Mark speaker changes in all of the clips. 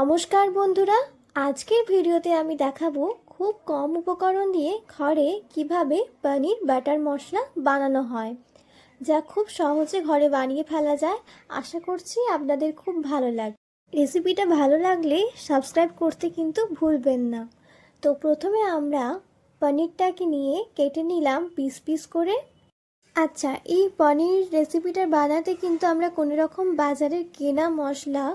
Speaker 1: নমস্কার বন্ধুরা, আজকের ভিডিওতে আমি দেখাবো খুব কম উপকরণ দিয়ে ঘরে কিভাবে পনির বাটার মশলা বানানো হয়, যা খুব সহজে ঘরে বানিয়ে ফেলা যায়। আশা করছি আপনাদের খুব ভালো লাগবে। রেসিপিটা ভালো লাগলে সাবস্ক্রাইব করতে কিন্তু ভুলবেন না। তো প্রথমে আমরা পনিরটাকে নিয়ে কেটে নিলাম পিস পিস করে। আচ্ছা, এই পনির রেসিপিটা বানাতে কিন্তু আমরা কোনো রকম বাজারের কেনা মশলা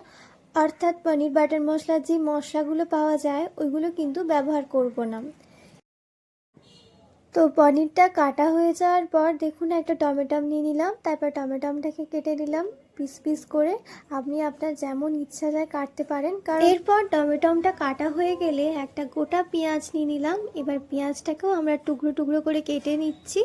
Speaker 1: অর্থাৎ পনির বাটার মশলার যে মশলাগুলো পাওয়া যায় ওইগুলো কিন্তু ব্যবহার করব না। তো পনিরটা কাটা হয়ে যাওয়ার পর দেখুন একটা টমেটো নিয়ে নিলাম, তারপর টমেটোটাকে কেটে নিলাম পিস পিস করে। আপনি আপনার যেমন ইচ্ছা যায় কাটতে পারেন। কারণ এরপর টমেটোটা কাটা হয়ে গেলে একটা গোটা পেঁয়াজ নিয়ে নিলাম। এবার পেঁয়াজটাকেও আমরা টুকরো টুকরো করে কেটে নিচ্ছি।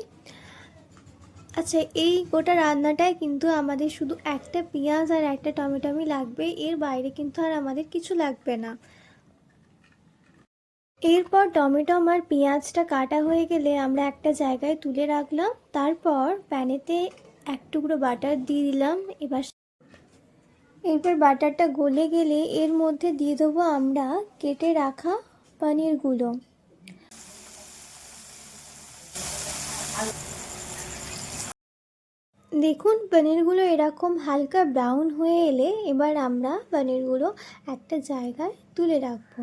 Speaker 1: আচ্ছা, এই গোটা রান্নাটায় কিন্তু আমাদের শুধু একটা পেঁয়াজ আর একটা টমেটোই লাগবে, এর বাইরে কিন্তু আর আমাদের কিছু লাগবে না। এরপর টমেটো আর পেঁয়াজটা কাটা হয়ে গেলে আমরা একটা জায়গায় তুলে রাখলাম। তারপর প্যানেতে এক টুকরো বাটার দিয়ে দিলাম। এরপর বাটারটা গলে গেলে এর মধ্যে দিয়ে দেবো আমরা কেটে রাখা পনিরগুলো। দেখুন পনিরগুলো এরকম হালকা ব্রাউন হয়ে এলে এবার আমরা পনিরগুলো একটা জায়গায় তুলে রাখবো।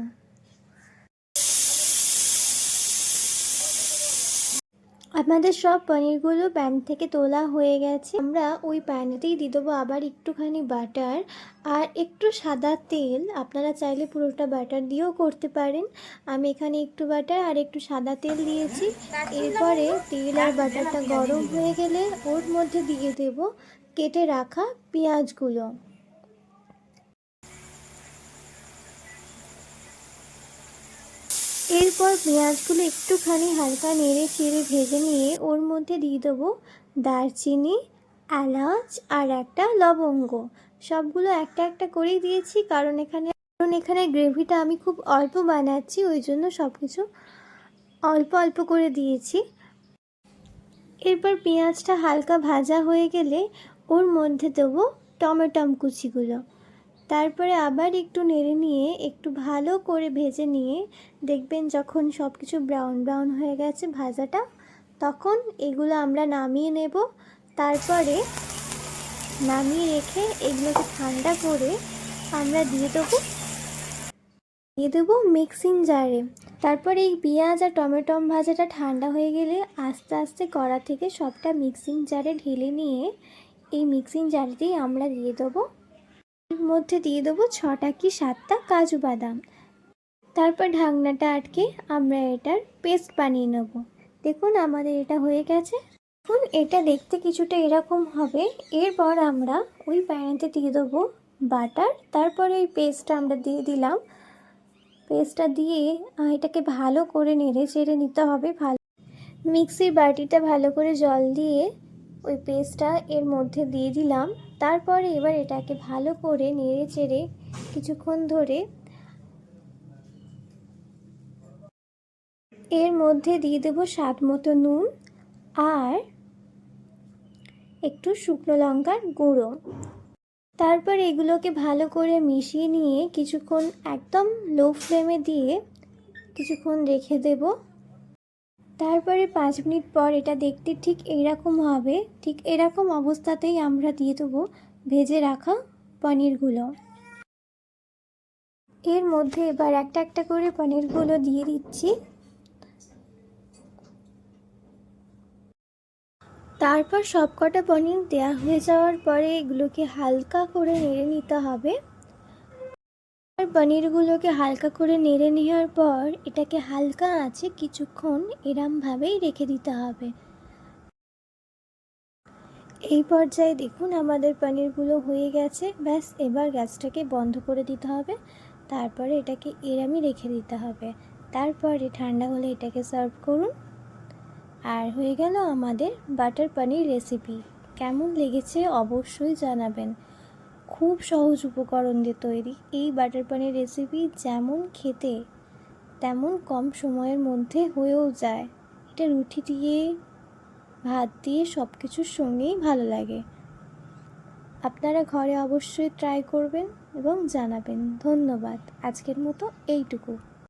Speaker 1: আমাদের সব পনিরগুলো প্যান থেকে তোলা হয়ে গেছে। আমরা ওই প্যানেতেই দিয়ে দেবো আবার একটুখানি বাটার আর একটু সাদা তেল। আপনারা চাইলে পুরোটা বাটার দিয়েও করতে পারেন। আমি এখানে একটু বাটার আর একটু সাদা তেল দিয়েছি। এরপরে তেল আর বাটারটা গরম হয়ে গেলে ওর মধ্যে দিয়ে দেব কেটে রাখা পেঁয়াজগুলো। এরপর পেঁয়াজগুলো একটুখানি হালকা নেড়ে চেড়ে ভেজে নিয়ে ওর মধ্যে দিয়ে দেবো দারচিনি, এলাচ আর একটা লবঙ্গ। সবগুলো একটা একটা করেই দিয়েছি, কারণ এখানে গ্রেভিটা আমি খুব অল্প বানাচ্ছি, ওই জন্য সব কিছু অল্প অল্প করে দিয়েছি। এরপর পেঁয়াজটা হালকা ভাজা হয়ে গেলে ওর মধ্যে দেবো টমেটো কুচিগুলো। তারপরে আবার একটু নেড়ে নিয়ে একটু ভালো করে ভেজে নিয়ে দেখবেন যখন সব কিছু ব্রাউন ব্রাউন হয়ে গেছে ভাজাটা, তখন এগুলো আমরা নামিয়ে নেব। তারপরে নামিয়ে রেখে এগুলোকে ঠান্ডা করে আমরা দিয়ে দেবো মিক্সিং জারে। তারপরে এই পেঁয়াজ আর টমেটো ভাজাটা ঠান্ডা হয়ে গেলে আস্তে আস্তে কড়া থেকে সবটা মিক্সিং জারে ঢেলে নিয়ে এই মিক্সিং জারেতেই আমরা দিয়ে দেবো এর মধ্যে দিয়ে দেবো 6টা কি 7টা কাজু বাদাম। তারপর ঢাকনাটা আটকে আমরা এটার পেস্ট বানিয়ে নেব। দেখুন আমাদের এটা হয়ে গেছে। এখন এটা দেখতে কিছুটা এরকম হবে। এরপর আমরা ওই প্যানেতে দিয়ে দেবো বাটার। তারপরে ওই পেস্টটা আমরা দিয়ে দিলাম। পেস্টটা দিয়ে এটাকে ভালো করে নেড়ে চেড়ে নিতে হবে। মিক্সির বাটিটা ভালো করে জল দিয়ে ওই পেস্টটা এর মধ্যে দিয়ে দিলাম। তারপরে এবার এটাকে ভালো করে নেড়ে চেড়ে কিছুক্ষণ ধরে এর মধ্যে দিয়ে দেবো স্বাদ মতো নুন আর একটু শুকনো লঙ্কার গুঁড়ো। তারপর এগুলোকে ভালো করে মিশিয়ে নিয়ে কিছুক্ষণ একদম লো ফ্লেমে দিয়ে কিছুক্ষণ রেখে দেব। তারপরে 5 মিনিট পর এটা দেখতে ঠিক এইরকম হবে। ঠিক এরকম অবস্থাতেই আমরা দিয়ে দেবো ভেজে রাখা পনিরগুলো। এর মধ্যে এবার একটা একটা করে পনিরগুলো দিয়ে দিচ্ছি। তারপর সব কটা পনির দেওয়া হয়ে যাওয়ার পরে এগুলোকে হালকা করে নেড়ে নিতে হবে। আর পনিরগুলোকে হালকা করে নেড়ে নেওয়ার পর এটাকে হালকা আঁচে কিছুক্ষণ এরমভাবেই রেখে দিতে হবে। এই পর্যায়ে দেখুন আমাদের পনিরগুলো হয়ে গেছে। ব্যাস এবার গ্যাসটাকে বন্ধ করে দিতে হবে। তারপরে এটাকে এরমই রেখে দিতে হবে। তারপরে ঠান্ডা হলে এটাকে সার্ভ করুন। আর হয়ে গেল আমাদের বাটার পনির রেসিপি। কেমন লেগেছে অবশ্যই জানাবেন। খুব সহজ উপকরণ দিয়ে তৈরি এই বাটার পনির রেসিপি, যেমন খেতে তেমন কম সময়ের মধ্যে হয়েও যায়। এটা রুটি দিয়ে, ভাত দিয়ে সব কিছুর সঙ্গেই ভালো লাগে। আপনারা ঘরে অবশ্যই ট্রাই করবেন এবং জানাবেন। ধন্যবাদ, আজকের মতো এইটুকু।